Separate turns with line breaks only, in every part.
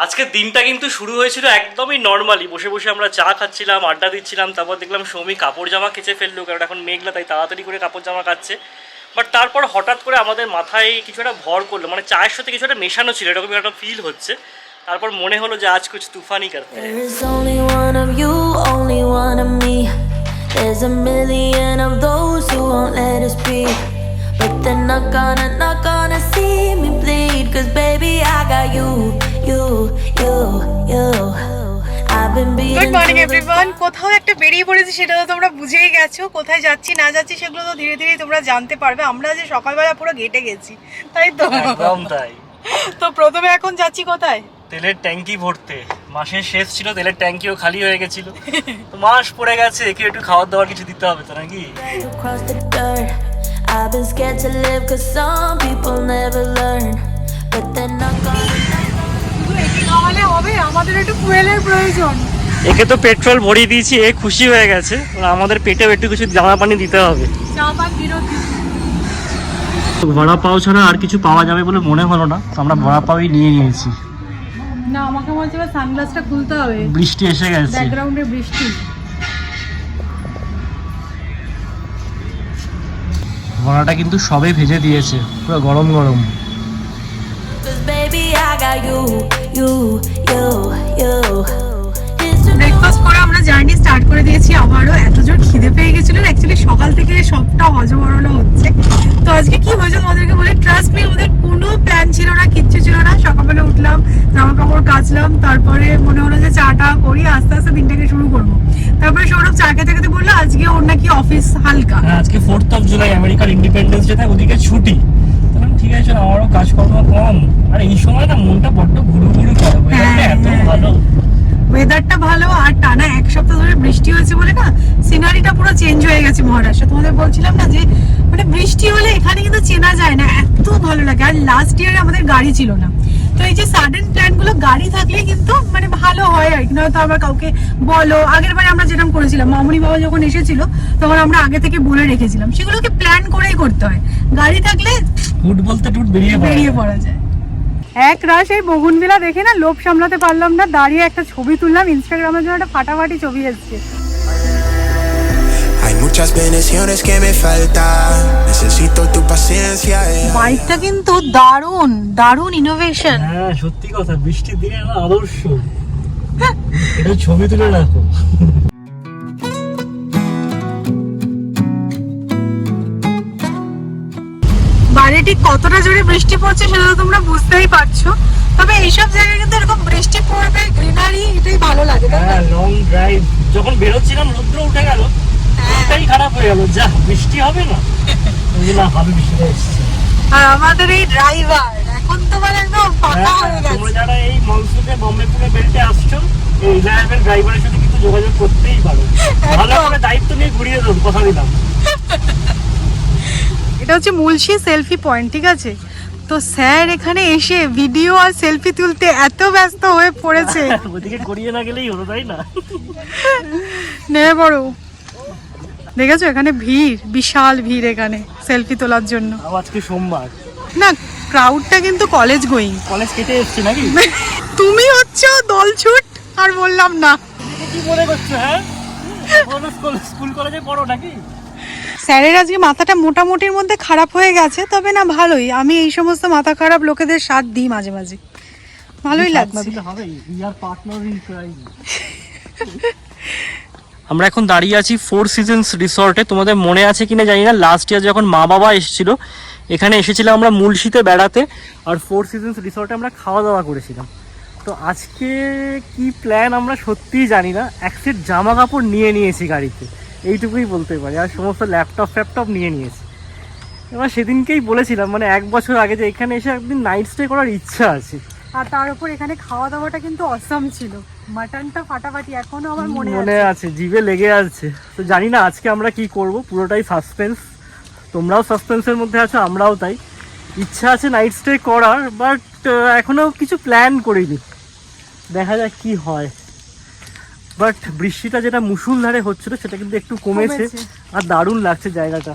আজকের দিনটা কিন্তু শুরু হয়েছিল একদমই নর্মালি, বসে বসে আমরা চা খাচ্ছিলাম, আড্ডা দিচ্ছিলাম। তারপর দেখলাম সৌমি কাপড় জামা কেচে ফেললো, কারণ এখন মেঘলা, তাই তাড়াতাড়ি করে কাপড় জামা কাচ্ছে। বাট তারপর হঠাৎ করে আমাদের মাথায় কিছু একটা ভর করলো, মানে চায়ের সাথে কিছু একটা মেশানো ছিল, এরকম একটা ফিল হচ্ছে। তারপর মনে হলো যে আজ কুছ তুফানি করতে হবে। There's a million of those who won't let us be, but they're not gonna see me bleed, 'cause baby I got you. I've been beating. Good morning everyone. কোথাও একটা বেরিয়ে পড়েছি, সেটা তো তোমরা বুঝেই গেছো। কোথায় যাচ্ছি না যাচ্ছি সেগুলো তো ধীরে ধীরে তোমরা জানতে পারবে। আমরা যে সকালবেলা পুরো গেটে গেছি, তাই তো? একদম তাই। তো প্রথমে এখন যাচ্ছি কোথায়? তেলের ট্যাঙ্কি ভরতে। মাসের শেষ ছিল, তেলের ট্যাঙ্কিও খালি হয়ে গেছিল। তো মাস পড়ে গেছে, একে একটু খাওয়ার দাওয়ার কিছু দিতে হবে তো নাকি? আমাদের একটু ফুয়েলের প্রয়োজন। একে তো পেট্রোল ভরিয়ে দিয়েছি, এ খুশি হয়ে গেছে। আমাদের পেটেও একটু কিছু জামা পানি দিতে হবে। বড়া পাও ছাড়া আর কিছু পাওয়া যাবে বলে মনে হলো না, তো আমরা বড়া পাওই নিয়ে নিয়েছি। না, আমাকে মনে হচ্ছে সানগ্লাসটা খুলতে হবে, বৃষ্টি এসে গেছে, ব্যাকগ্রাউন্ডে বৃষ্টি। বড়াটা কিন্তু সবে ভেজে দিয়েছে, পুরো গরম গরম। ব্রেকফাস্ট করে আমরা জার্নি স্টার্ট করে দিয়েছি। আমারও এত জোর খিদে পেয়ে গেছিল, অ্যাকচুয়ালি সকাল থেকে সবটা হজবরল হচ্ছে। তো আজকে কি হয়েছে তোমাদেরকে বলে, ট্রাস্ট মি, আমাদের কোনো প্ল্যান ছিল না, কিচ্ছু ছিল না। সকালবেলা উঠলাম, জামা কাপড় কাচলাম, তারপরে মনে হলো যে চাটা করি, আস্তে আস্তে দিনটাকে শুরু করবো। তারপরে সৌরভ চা খেতে খেতে বললো আজকে ওর নাকি অফিস হালকা, আজকে 4th of July আমেরিকার ইন্ডিপেন্ডেন্স ডে, তাই ওদিকে ছুটি। ঠিক আছে, আমারও কাজকর্ম কম, আর এই সময় না মনটা বড্ড ঘুরু ঘুরু করে। এত ভালো ওয়েদারটা, ভালো, আর টানা এক সপ্তাহ ধরে বৃষ্টি হয়েছে বলে না সিনারিটা পুরো চেঞ্জ হয়ে গেছে মহারাষ্ট্র। তোমাদের বলছিলাম না যে মানে বৃষ্টি হলে এখানে কিন্তু চেনা যায় না, এত ভালো লাগে। আর লাস্ট ইয়ারে আমাদের গাড়ি ছিল না, তো এই যে সাডেন প্ল্যান গুলো গাড়ি থাকলে কিন্তু মানে ভালো হয় আর কি। নয়তো আমরা কাউকে বলো, আগের বারে আমরা যেরকম করেছিলাম, মামুনি বাবা যখন এসেছিল তখন আমরা আগে থেকে বলে রেখেছিলাম, সেগুলোকে প্ল্যান করেই করতে হয়। গাড়ি থাকলে টুট বলতে টুট বেরিয়ে পড়া যায়। এক রাশ এই বগুনবিলা দেখে না লোভ সামলাতে পারলাম না, দাঁড়িয়ে একটা ছবি তুললাম। ইনস্টাগ্রামের জন্য একটা ফাটাফাটি ছবি এসেছে। বাইকটা কিন্তু দারুণ দারুণ ইনোভেশন। হ্যাঁ সত্যি কথা, বৃষ্টির দিনে আদর্শ। এটা ছবি তুলে রাখো। বাইরে ঠিক কতটা জোরে বৃষ্টি পড়ছে সেটা তো তোমরা বুঝতেই পারছো। তবে এইসব জায়গায় কিন্তু এরকম বৃষ্টি পড়বে, গ্রিনারি, এটাই ভালো লাগে। হ্যাঁ, লং ড্রাইভ যখন বেরোচ্ছিলাম রৌদ্র উঠে গেল, এটাই খারাপ হয়ে গেল, যা বৃষ্টি হবে না, না হবে বৃষ্টিটা এসছে। আর আমাদের এই ড্রাইভার এখন তো মানে একদম পাকা হয়ে গেছে। তোমরা যারা এই মনসুনে বম্বেপুরে বেল্টে আসছো, এই ইলাহাবাদের ড্রাইভারের সাথে কিন্তু যোগাযোগ করতেই পারো, ভালো করে দায়িত্ব নিয়ে ঘুরিয়ে দেবো, কথা দিলাম। এটা হচ্ছে মুলশি সেলফি পয়েন্ট, ঠিক আছে? তো স্যার এখানে এসে ভিডিও আর সেলফি তুলতে এত ব্যস্ত হয়ে পড়েছে, ওদিকে করিয়ে না গেলেই হলো, তাই না? নেমে পড়ো। দেখেছো এখানে ভিড়, বিশাল ভিড় এখানে সেলফি তোলার জন্য। আজকে সোমবার না, ক্রাউডটা কিন্তু কলেজ গোয়িং। কলেজ কেটে এসছে নাকি? তুমি হচ্ছে দলছুট, আর বললাম না। কি মনে করছো? হ্যাঁ, স্কুল কলেজে পড়ো নাকি? স্যারের আজকে মাথাটা মোটামুটির মধ্যে খারাপ হয়ে গেছে, তবে না ভালোই। আমি এই সমস্ত মাথা খারাপ লোকেদের সাথ দিই মাঝে মাঝে, ভালোই লাগছে। আমরা এখন দাঁড়িয়ে আছি 4 সিজনস রিসর্টে। তোমাদের মনে আছে কিনা জানি না, লাস্ট ইয়ার যখন মা বাবা এসেছিল এখানে এসেছিলাম আমরা মুলশিতে বেড়াতে, আর 4 সিজনস রিসর্টে আমরা খাওয়া দাওয়া করেছিলাম। তো আজকে কি প্ল্যান আমরা সত্যিই জানি না। এক সেট জামা কাপড় নিয়ে নিয়েছি গাড়িতে, এইটুকুই বলতে পারি, আর সমস্ত ল্যাপটপ নিয়ে নিয়েছি। এবার সেদিনকেই বলেছিলাম, মানে 1 বছর আগে, যে এখানে এসে একদিন নাইট স্টে করার ইচ্ছা আছে। আর তার উপর এখানে খাওয়া দাওয়াটা কিন্তু অসাম ছিল, মাটনটা ফাটাফাটি, এখনো আমার মনে আছে, জিভে লেগে আছে। তো জানি না আজকে আমরা কি করব, পুরোটাই সাসপেন্স। তোমরাও সাসপেন্সের মধ্যে আছো, আমরাও তাই। ইচ্ছা আছে নাইট স্টে করার, বাট এখনো কিছু প্ল্যান করিনি, দেখা যাক কি হয়। বাট বৃষ্টিটা যেটা মুষলধারে হচ্ছিল সেটা কিন্তু একটু কমেছে, আর দারুণ লাগছে জায়গাটা।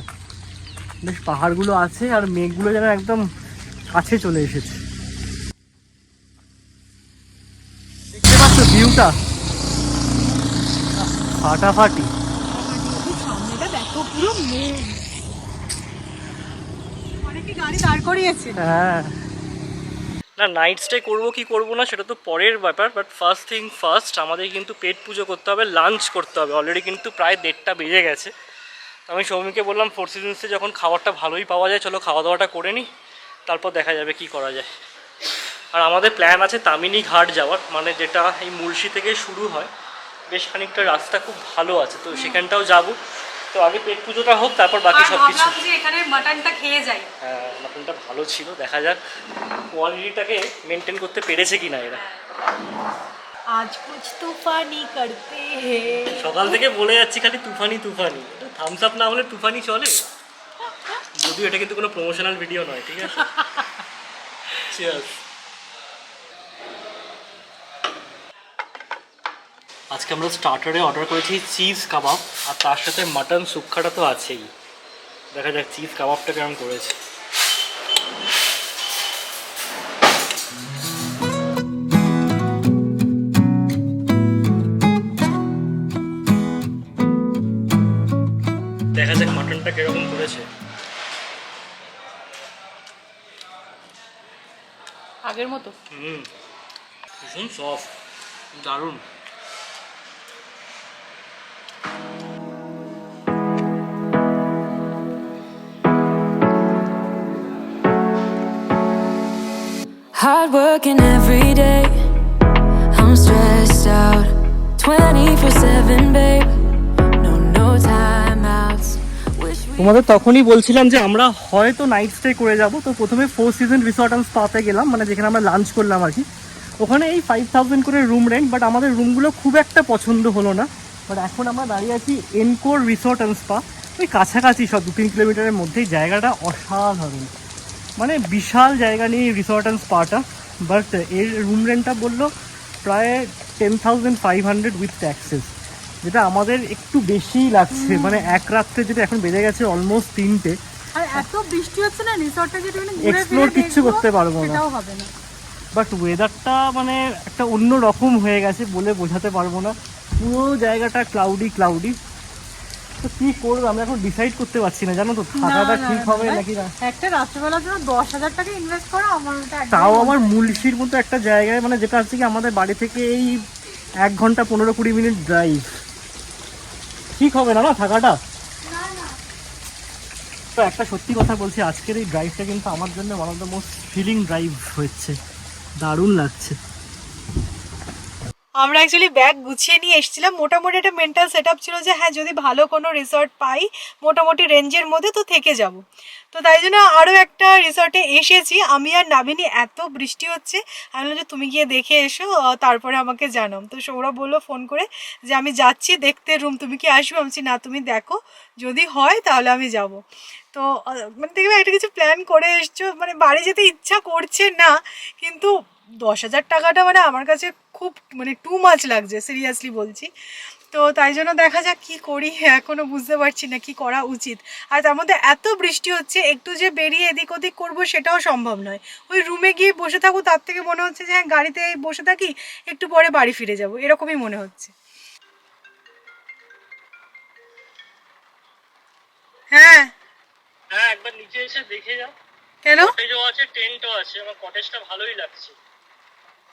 বেশ পাহাড়গুলো আছে, আর মেঘগুলো যেন একদম কাছে চলে এসেছে।
ভিউটা ফাটাফাটি।
সামনেটা দেখো পুরো মেঘ, অনেকে গাড়ি দাঁড় করিয়েছে।
হ্যাঁ না, নাইট স্টে করবো কি করবো না সেটা তো পরের ব্যাপার, বাট ফার্স্ট থিং ফার্স্ট আমাদের কিন্তু পেট পুজো করতে হবে, লাঞ্চ করতে হবে। অলরেডি কিন্তু প্রায় 1:30 বেজে গেছে। আমি সৌমিকে বললাম ফোর সিজনসে যখন খাবারটা ভালোই পাওয়া যায় চলো খাওয়া দাওয়াটা করে নিই, তারপর দেখা যাবে কি করা যায়। আর আমাদের প্ল্যান আছে তামিনি ঘাট যাওয়ার, মানে যেটা এই মুলশি থেকে শুরু হয়, বেশ খানিকটা রাস্তা খুব ভালো আছে, তো সেখানটাও যাব। তো আগে পেট পুজোটা হোক তারপর বাকি সব কিছু।
এখানে মাটনটা খেয়ে যাই।
হ্যাঁ মাটনটা ভালো ছিল, দেখা যাক কোয়ালিটিটাকে মেনটেন করতে পেরেছে কিনা এরা।
আজ কুছ তুফানি করতে হে,
সকাল থেকে বলে যাচ্ছি খালি তুফানি তুফানি, থামস আপ না হলে তুফানি চলে। যদিও এটা কিন্তু কোনো প্রমোশনাল ভিডিও নয়, ঠিক আছে। চিয়ার্স। আজকে আমরা স্টার্টারে অর্ডার করেছি চিজ কাবাব, আর তার সাথে মাটন সুক্কাটা তো আছেই। দেখা যাক চিজ কাবাবটা কেমন করেছে। দেখা যাক মাটনটা কিরকম করেছে।
আগের মতো
ভীষণ সফট, দারুণ।
Hard working every day. I'm stressed out 24/7, babe. No time outs.
তোমাদের তখনই বলছিলাম যে আমরা হয়তো নাইট স্টে করে যাব। তো প্রথমে ফোর সিজন রিসর্ট অ্যান্ড স্পাতে গেলাম, মানে যেখানে আমরা লাঞ্চ করলাম আর কি। ওখানে এই 5000 করে রুম রেন্ট, বাট আমাদের রুমগুলো খুব একটা পছন্দ হলো না। বাট এখন আমরা দাঁড়িয়ে আছি এনকোর রিসর্ট অ্যান্ড স্পা, ওই কাছাকাছি সব 2-3 কিলোমিটারের মধ্যেই। জায়গাটা অসাধারণ, মানে বিশাল জায়গা নিয়ে রিসর্ট অ্যান্ড স্পাটা। বাট এর রুম রেন্টটা বললো প্রায় 10,500 উইথ ট্যাক্সেস, যেটা আমাদের একটু বেশিই লাগছে। মানে এক রাত্রে যেটা এখন বেজে গেছে অলমোস্ট 3টে,
আর এত বৃষ্টি হচ্ছে না, রিসর্টটা যেটা মানে ঘুরে
এক্সপ্লোর কিচ্ছু করতে পারবো না।
সেটাও হবে না।
বাট ওয়েদারটা মানে একটা অন্য রকম হয়ে গেছে, বলে বোঝাতে পারবো না। পুরো জায়গাটা ক্লাউডি ক্লাউডি। তো কি করবো আমরা এখন ডিসাইড করতে পারছি না, জানো তো, থাকাটা ঠিক হবে নাকি না।
একটা রাত্রেবেলার জন্য 10,000 টাকা ইনভেস্ট করা আমার
তাও আমার মুলশির মতো একটা জায়গায়, মানে যেটা হচ্ছে কি আমাদের বাড়ি থেকে এই 1 ঘন্টা 15-20 মিনিট ড্রাইভ, ঠিক হবে না না থাকাটা। তো একটা সত্যি কথা বলছি, আজকের এই ড্রাইভটা কিন্তু আমার জন্য one of the most feeling drive হচ্ছে, দারুণ লাগছে।
আমরা অ্যাকচুয়ালি ব্যাগ গুছিয়ে নিয়ে এসেছিলাম। মোটামুটি একটা মেন্টাল সেট আপ ছিল যে হ্যাঁ যদি ভালো কোনো রিসর্ট পাই মোটামুটি রেঞ্জের মধ্যে তো থেকে যাব। তো তাই জন্য আরও একটা রিসর্টে এসেছি আমি আর নাবিনী। এত বৃষ্টি হচ্ছে, আমি বললাম যে তুমি গিয়ে দেখে এসো, তারপরে আমাকে জানাও। তো সৌরভ বললো ফোন করে যে আমি যাচ্ছি দেখতে রুম, তুমি কি আসবে? আমি বলছি না তুমি দেখো, যদি হয় তাহলে আমি যাব। তো মানে দেখবে একটা কিছু প্ল্যান করে এসছো, মানে বাড়ি যেতে ইচ্ছা করছে না, কিন্তু 10,000 টাকাটা মানে আমার কাছে খুব মানে টু মাচ লাগছে, সিরিয়াসলি বলছি। তো তাই জন্য দেখা যাক কী করি, এখনও বুঝতে পারছি না কি করা উচিত। আর তার মধ্যে এত বৃষ্টি হচ্ছে, একটু যে বেরিয়ে এদিক ওদিক করবো সেটাও সম্ভব নয়। ওই রুমে গিয়ে বসে থাকবো, তার থেকে মনে হচ্ছে যে হ্যাঁ গাড়িতে বসে থাকি, একটু পরে বাড়ি ফিরে যাব, এরকমই মনে হচ্ছে। হ্যাঁ
হ্যাঁ একবার নিচে এসে দেখে যাও।
কেন?
কটেজও আছে, টেন্টও আছে, আমার কটেজটা ভালোই লাগছে।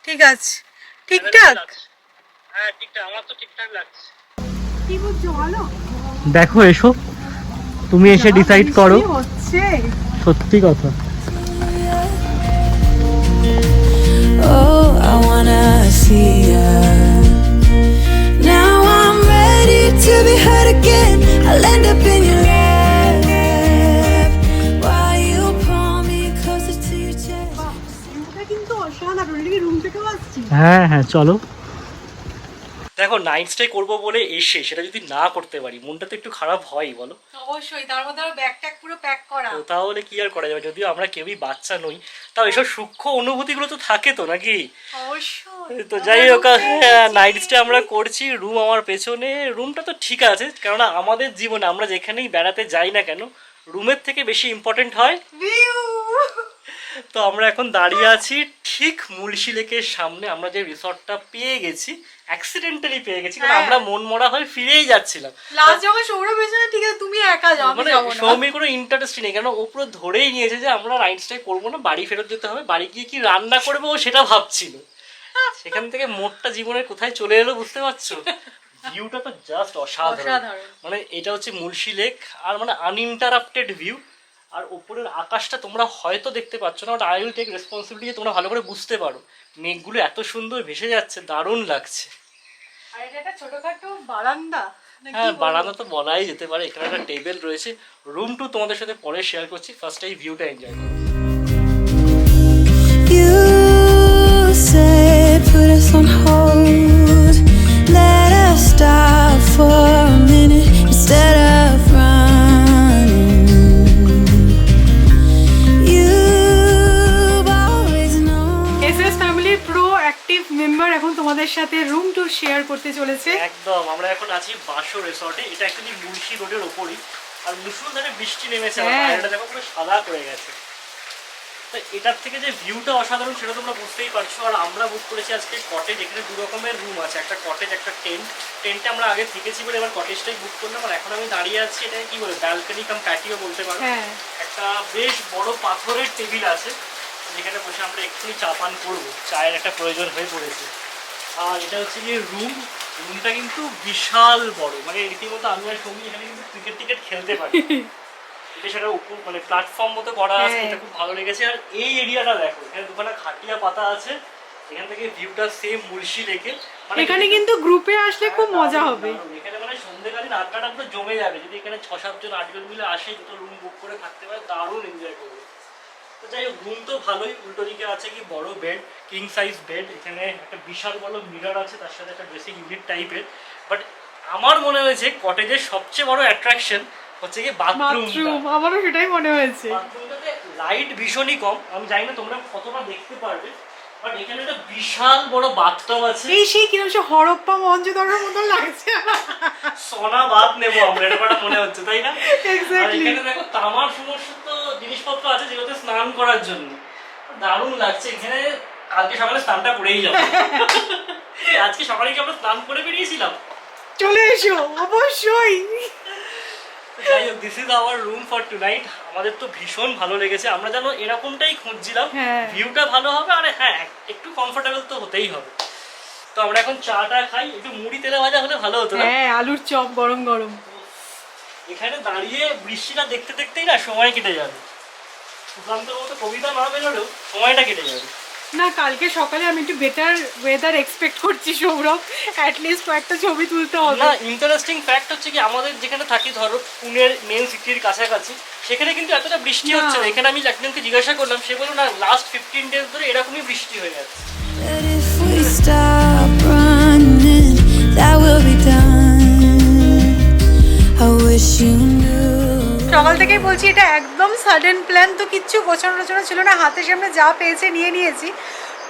ঠিক আছে, ঠিকঠাক।
হ্যাঁ ঠিকঠাক, আমার তো ঠিকঠাক লাগছে।
কি বলছো বলো?
দেখো এসো, তুমি এসে ডিসাইড করো।
হচ্ছে
সত্যি কথা।
Oh, I wanna see ya. Now I'm ready to be hurt again. I'll end up in your lap while you pull me closer to your chest.
এটা কিন্তু অসাধারণ, এটা কি রুম থেকেও আসছে?
হ্যাঁ হ্যাঁ চলো। দেখো নাইট স্টে করবো বলে এসে সেটা যদি না করতে পারি মনটা তো একটু খারাপ হয়, বলো।
অবশ্যই, তার মধ্যে আরো ব্যাগ ট্যাগ পুরো প্যাক করা।
তো তাহলে কি আর করা যাবে, যদিও আমরা কেউই বাচ্চা নই, তাও এসব সূক্ষ্ম অনুভূতিগুলো তো থাকে তো নাকি।
অবশ্যই।
তো যাই হোক, নাইট স্টে আমরা করছি। রুম আমার পেছনে, রুমটা তো ঠিক আছে, কেননা আমাদের জীবনে আমরা যেখানেই বেড়াতে যাই না কেন রুমের থেকে বেশি ইম্পর্টেন্ট হয়
ভিউ।
তো আমরা এখন দাঁড়িয়ে আছি ঠিক মুলশি লেকের সামনে। আমরা যে রিসর্টটা পেয়ে গেছি, অ্যাক্সিডেন্টালি পেয়ে গেছি, কারণ আমরা মন মরা হয়ে ফিরেই যাচ্ছিলাম।
লাস্ট যখন সৌরভ এসে ঠিক আছে তুমি একা যাও,
মানে সৌমির কোনো ইন্টারেস্ট নেই, কারণ ও পুরো ধরেই নিয়েছে যে আমরা নাইট স্টে করবো না, বাড়ি ফেরত যেতে হবে, বাড়ি গিয়ে কি রান্না করবো ও সেটা ভাবছিল। সেখান থেকে মোটটা জীবনের কোথায় চলে এলো বুঝতে পারছো। ভিউটা তো জাস্ট অসাধারণ। মানে এটা হচ্ছে মুলশি লেক, আর মানে আনইন্টারাপ্টেড ভিউ। আর উপরের আকাশটা তোমরা হয়তো দেখতে পাচ্ছ না, but I will take responsibility, তোমরা ভালো করে বুঝতে পারো। মেঘগুলো এত সুন্দর ভেসে যাচ্ছে, দারুণ লাগছে।
আর এটা একটা ছোটখাটো বারান্দা।
হ্যাঁ, বারান্দা তো বলাই যেতে পারে। এখানে একটা টেবিল রয়েছে। রুম টু তোমাদের সাথে পরে শেয়ার করছি, ফার্স্ট এই ভিউটা এনজয় করো।
You said put us on hold, let us stop for a minute instead of running. You've always known.
SS ফ্যামিলির প্রো অ্যাক্টিভ মেম্বার এখন তোমাদের সাথে রুম ট্যুর শেয়ার করতে চলেছে।
একদম, আমরা এখন আছি বাসো রিসর্টে। এটা অ্যাকচুয়ালি মুলশি রোডের ওপরই, আর মুসুলধারে বৃষ্টি নেমেছে, আর বাইরেটা দেখো পুরো সাদা করে গেছে। তো এটার থেকে যে ভিউটা অসাধারণ সেটা তোমরা বুঝতেই পারছো। আর আমরা বুক করেছি আজকে কটেজ। এখানে দু রকমের রুম আছে, একটা কটেজ, একটা টেন্ট। টেন্টে আমরা আগে থেকেছি বলে এবার কটেজটাই বুক করলাম। আর এখন আমি দাঁড়িয়ে আছি, এটা কি বলে ব্যালকনি কাম প্যাটিও বলতে পারো। একটা বেশ বড় পাথরের টেবিল আছে, যেখানে বসে আমরা এক্ষুনি চা পান করবো, চায়ের একটা প্রয়োজন হয়ে পড়েছে। আর এটা হচ্ছে যে রুমটা কিন্তু বিশাল বড়, মানে রীতিমতো আমি আর সৌমি এখানে কিন্তু ক্রিকেট খেলতে পারি। এটা সেটা উপর মানে প্ল্যাটফর্ম মতো করা আছে, এটা খুব ভালো লেগেছে। আর এই এরিয়াটা দেখো, এখানে দুখানা খাটিয়া পাতা আছে, এখান থেকে ভিউটা সেম মুলশি লেকে।
এখানে কিন্তু গ্রুপে আসলে খুব মজা হবে।
এখানে মানে সন্ধ্যেকালীন আড্ডাটা পুরো জমে যাবে। যদি এখানে 6-7 জন 8 জন মিলে আসে, দুটো রুম বুক করে থাকতে পারে, দারুণ এনজয় করবে। তো যাই হোক, রুম তো ভালোই। উল্টো দিকে আছে কি বড় বেড, কিং সাইজ বেড। এখানে একটা বিশাল বড় মিরর আছে, তার সাথে একটা ড্রেসিং ইউনিট টাইপের। বাট আমার মনে হয়েছে কটেজের সবচেয়ে বড় অ্যাট্রাকশন হচ্ছে কি বাথরুম।
আমারও সেটাই মনে হয়েছে।
বাথরুমটাতে লাইট ভীষণই কম, আমি জানি না তোমরা কতটা দেখতে পারবে, বাট এখানে একটা বিশাল বড় বাথটব আছে।
এই সেই কিরকম সে হরপ্পা মঞ্জুদরের মতো লাগছে।
সোনা বাথ নেবো আমরা, এটা একটা মনে হচ্ছে, তাই না?
এক্স্যাক্টলি।
এখানে দেখো তামার সমস্ত জিনিসপত্র আছে যেগুলোতে স্নান করার জন্য, দারুণ লাগছে। এখানে কালকে সকালে স্নানটা করেই যাবো। আজকে সকালে কি আমরা স্নান করে বেরিয়েছিলাম?
চলে এসো অবশ্যই।
যাই হোক, this is our room for tonight. আমাদের তো ভীষণ ভালো লেগেছে। আমরা যেন এরকমটাই খুঁজছিলাম, ভিউটা ভালো হবে, আর হ্যাঁ একটু কমফোর্টেবল তো হতেই হবে। তো আমরা এখন চাটা খাই, একটু মুড়ি তেলে ভাজা হলে ভালো হতো না?
হ্যাঁ, আলুর চপ গরম গরম।
এখানে দাঁড়িয়ে বৃষ্টিটা দেখতে দেখতেই না সময় কেটে যাবে। সুকান্তর মতো কবিতা না বেরোলেও সময়টা কেটে যাবে।
না, কালকে সকালে আমি একটু বেটার ওয়েদার এক্সপেক্ট করছি সৌরভ, অ্যাটলিস্ট কয়েকটা ছবি তুলতে হবে।
না, ইন্টারেস্টিং ফ্যাক্ট হচ্ছে কি, আমাদের যেখানে থাকি ধরো পুনের মেন সিটির কাছাকাছি, সেখানে কিন্তু এতটা বৃষ্টি হচ্ছে না। এখানে আমি একজনকে জিজ্ঞাসা করলাম, সে বলল না লাস্ট 15 ডেজ ধরে এরকমই বৃষ্টি হয়ে যাচ্ছে।
But if we stop running, that will be done. I wish you knew.
সকাল থেকেই বলছি এটা একদম সাডেন প্ল্যান, তো কিচ্ছু গোছানো ছিল না, হাতের সামনে যা পেয়েছে নিয়ে নিয়েছি।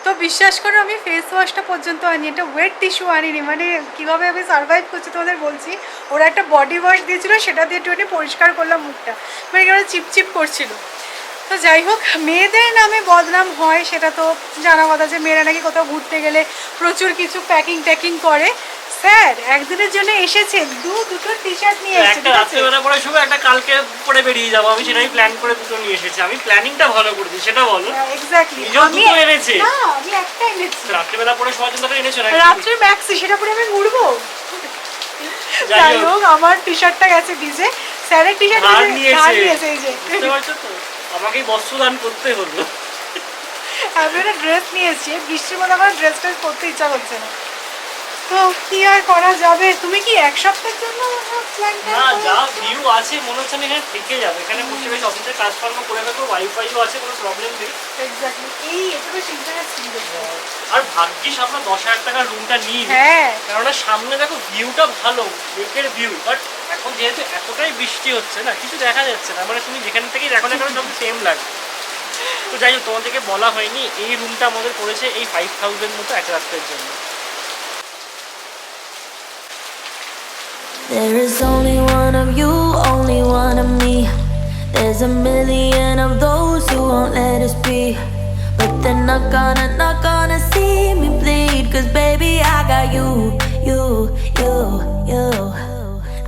তো বিশ্বাস করো আমি ফেস ওয়াশটা পর্যন্ত আনি, এটা ওয়েট টিস্যু আনিনি। মানে কীভাবে আমি সার্ভাইভ করছি তোমাদের বলছি। ওরা একটা বডি ওয়াশ দিয়েছিল, সেটা দিয়ে একটুখানি পরিষ্কার করলাম মুখটা, মানে কেমন চিপচিপ করছিল। তো যাই হোক, মেয়েদের নামে বদনাম হয় সেটা তো জানা কথা, যে মেয়েরা নাকি কোথাও ঘুরতে গেলে প্রচুর কিছু প্যাকিং করে। স্যার একদিনের জন্য এসেছেন, দুটো টি শার্ট নিয়ে এসেছেন,
একটা রাত্রেবেলা পরে শুভ, একটা কালকে পরে বেরিয়ে যাবো। আমি সেটাই প্ল্যান করে দুটো নিয়ে এসেছি। আমি প্ল্যানিংটা ভালো করেছি, সেটা বলো।
এক্স্যাক্টলি।
আমি এনেছি
না, আমি একটা এনেছি।
রাত্রেবেলা পরে সবার জন্য এনেছো না?
রাত্রে ম্যাক্সি, সেটা পরে আমি ঘুরবো। যাই হোক, আমার টি শার্টটা গেছে ভিজে, স্যারের টি শার্ট নিয়েছে। এই যে
বুঝতে পারছো তো, আমাকেই বস্ত্রদান করতে হলো।
আমি একটা ড্রেস নিয়েছি, বৃষ্টির মধ্যে আমার ড্রেসটা পরতে ইচ্ছা করছে না, তো কি আর করা যাবে। তুমি কি এক সপ্তাহের জন্য
না, যা ভিউ আছে মনে হচ্ছে আমি এখানে থেকে যাবো। এখানে বসে বেশ অফিসের কাজকর্ম করে থাকবো, ওয়াইফাইও আছে, কোনো প্রবলেম নেই।
এক্স্যাক্টলি। এই এটা তো ইন্টারেস্টিং।
আর ভাগ্যিস আমরা 10,000 টাকার রুমটা নিই, কেননা সামনে দেখো ভিউটা ভালো, লেকের ভিউ। বাট এখন যেহেতু এতটাই বৃষ্টি হচ্ছে না, কিছু দেখা যাচ্ছে না। মানে তুমি যেখান থেকেই দেখো না কেন সব সেম লাগে। তো যাই হোক, তোমাদেরকে বলা হয়নি এই রুমটা আমাদের পড়েছে এই 5,000 মতো এক রাত্রের জন্য।
There is only one of you, only one of me. There's a million of those who won't let us be. they're not gonna see me bleed. 'Cause baby, I got you.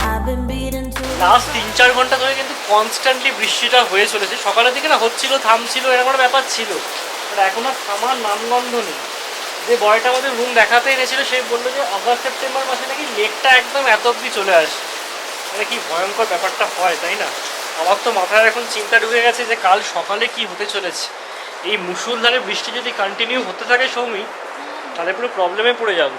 I've been beaten to
last 3-4 ঘন্টা ধরে কিন্তু constantly বৃষ্টিটা হয়ে চলেছে। সকালের দিকে না হচ্ছিল, থামছিল, এরকম একটা ব্যাপার ছিল, বাট এখন আর থামার নামগন্ধ নেই। যে বয়টা আমাদের রুম দেখাতে এনেছিল সে বললো যে আগস্ট সেপ্টেম্বর মাসে নাকি লেকটা একদম এত অব্দি চলে আসে। মানে কি ভয়ঙ্কর ব্যাপারটা হয়, তাই না? আমার তো মাথায় এখন চিন্তা ঢুকে গেছে যে কাল সকালে কি হতে চলেছে। এই মুষলধারে বৃষ্টি যদি কন্টিনিউ হতে থাকে সৌমি, তাহলে পুরো প্রবলেমে পড়ে যাবো।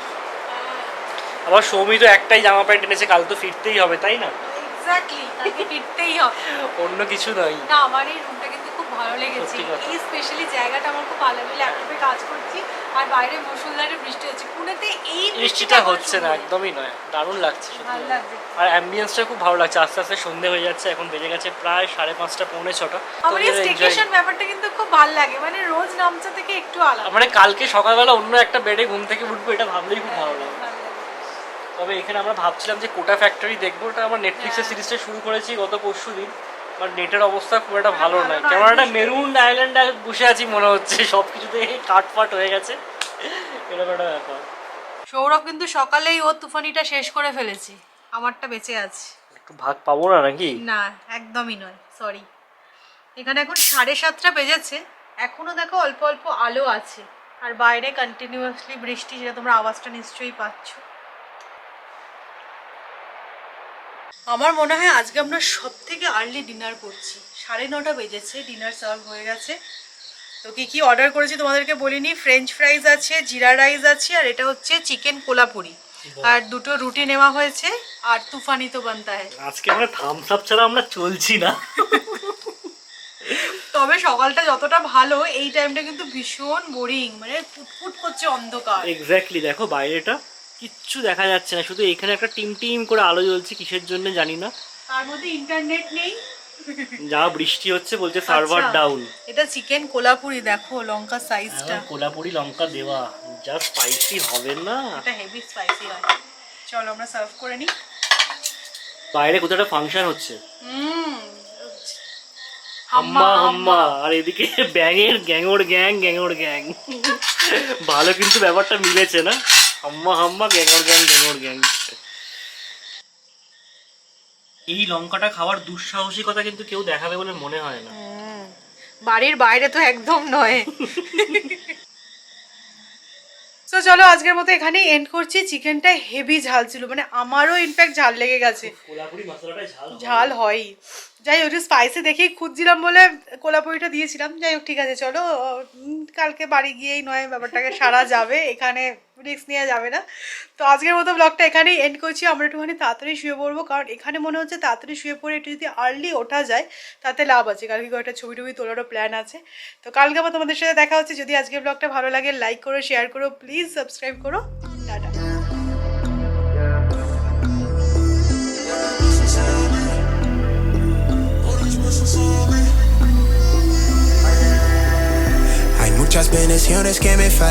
আবার সৌমি তো একটাই জামা প্যান্ট এনেছে, কাল তো ফিরতেই হবে, তাই না?
এক্স্যাক্টলি, কালকে ফিরতেই হবে,
অন্য কিছু নয়।
না আমার এই রুমটা কিন্তু খুব ভালো লেগেছে, এই স্পেশালি জায়গাটা আমার খুব ভালো লাগে। ল্যাপটপে কাজ করছি আর বাইরে মুষলধারে বৃষ্টি হচ্ছে। পুনেতে এই
বৃষ্টিটা হচ্ছে না, একদমই নয়, দারুণ লাগছে,
ভালো লাগছে।
আর অ্যাম্বিয়েন্সটা খুব ভালো লাগছে। আস্তে আস্তে সন্ধে হয়ে যাচ্ছে, এখন বেজে গেছে প্রায় 5:30 পৌনে 6টা।
আমার এই স্টেকেশন ব্যাপারটা কিন্তু খুব ভালো লাগে, মানে রোজ নামচা থেকে একটু আলাদা।
মানে কালকে সকালবেলা অন্য একটা বেডে ঘুম থেকে উঠবো, এটা ভাবলেই খুব ভালো লাগে। তবে এখানে আমরা ভাবছিলাম যে কোটা ফ্যাক্টরি দেখবো, ওটা আমরা নেটফ্লিক্সের সিরিজটা শুরু করেছি গত পরশুদিন, বাট নেটের অবস্থা খুব একটা ভালো নয়। কেমন একটা মেরুন আইল্যান্ডে বসে আছি মনে হচ্ছে, সব কিছুতে কাটফাট হয়ে গেছে, এরকম একটা ব্যাপার।
সৌরভ কিন্তু সকালেই ওর তুফানিটা শেষ করে ফেলেছি, আমারটা বেঁচে আছে।
একটু ভাগ পাবো না নাকি?
না একদমই নয়, সরি। এখানে এখন 7:30 বেজেছে, এখনো দেখো অল্প অল্প আলো আছে, আর বাইরে কন্টিনিউয়াসলি বৃষ্টি, যেটা তোমরা আওয়াজটা নিশ্চয়ই পাচ্ছ। আমার মনে হয় আজকে আমরা সব থেকে আর্লি ডিনার করছি। 9:30 বেজেছে, ডিনার সার্ভ হয়ে গেছে। তো কি অর্ডার করেছি তোমাদেরকে বলিনি। ফ্রেঞ্চ ফ্রাইজ আছে, জিরা রাইস আছে, আর এটা হচ্ছে চিকেন কোলাপুরি, আর 2টো রুটি নেওয়া হয়েছে, আর তুফানি তো বানতা হ্যায়।
আজকে আমরা থামস আপ ছাড়া আমরা চলছি না।
তবে সকালটা যতটা ভালো, এই টাইমটা কিন্তু ভীষণ বোরিং, মানে ফুটফুট করছে অন্ধকার।
এক্স্যাক্টলি, দেখো বাইরেটা কিচ্ছু দেখা যাচ্ছে না, শুধু এখানে একটা টিম টিম করে আলো জ্বলছে, কিসের জন্য জানি না।
তার মধ্যে ইন্টারনেট নেই,
যা বৃষ্টি হচ্ছে বলছে সার্ভার ডাউন।
এটা চিকেন কোলাপুরি, দেখো লঙ্কা সাইজটা,
কোলাপুরি লঙ্কা দেওয়া, যা স্পাইসি হবে না,
এটা হেভি স্পাইসি হয়। চলো আমরা সার্ভ করে নিই।
বাইরে কোথাও একটা ফাংশন হচ্ছে, হাম্মা হাম্মা, আর এদিকে ব্যাঙের গ্যাঙোর গ্যাং। ভালো কিন্তু ব্যাপারটা মিলেছে না, হাম্মা হাম্মা গ্যাঙোর গ্যাং। এই লঙ্কাটা খাওয়ার দুঃসাহসিকতা কিন্তু কেউ দেখাবে বলে মনে হয় না,
বাড়ির বাইরে তো একদম নয়। তো চলো আজকের মতো এখানেই এন্ড করছি। চিকেনটা হেভি ঝাল ছিল, মানে আমারও ইনফ্যাক্ট ঝাল লেগে গেছে।
কোলাপুরি মশলাটা
ঝাল হয়, যাই হোক স্পাইসি দেখেই খুঁজছিলাম বলে কোলাপুরিটা দিয়েছিলাম। যাই হোক ঠিক আছে, চলো কালকে বাড়ি গিয়েই নয় ব্যাপারটাকে সারা যাবে, এখানে রিস্ক নেওয়া যাবে না। তো আজকের মতো ব্লগটা এখানেই এন্ড করছি। আমরা একটুখানি তাড়াতাড়ি শুয়ে পড়বো, কারণ এখানে মনে হচ্ছে তাড়াতাড়ি শুয়ে পড়ে একটু যদি আর্লি ওঠা যায় তাতে লাভ আছে। কালকে কয়েকটা ছবি টবি তোলারও প্ল্যান আছে। তো কালকে আবার তোমাদের সাথে দেখা হচ্ছে। যদি আজকের ব্লগটা ভালো লাগে লাইক করো, শেয়ার করো, প্লিজ সাবস্ক্রাইব করো। Tata.
Hay muchas bendiciones que me faltan.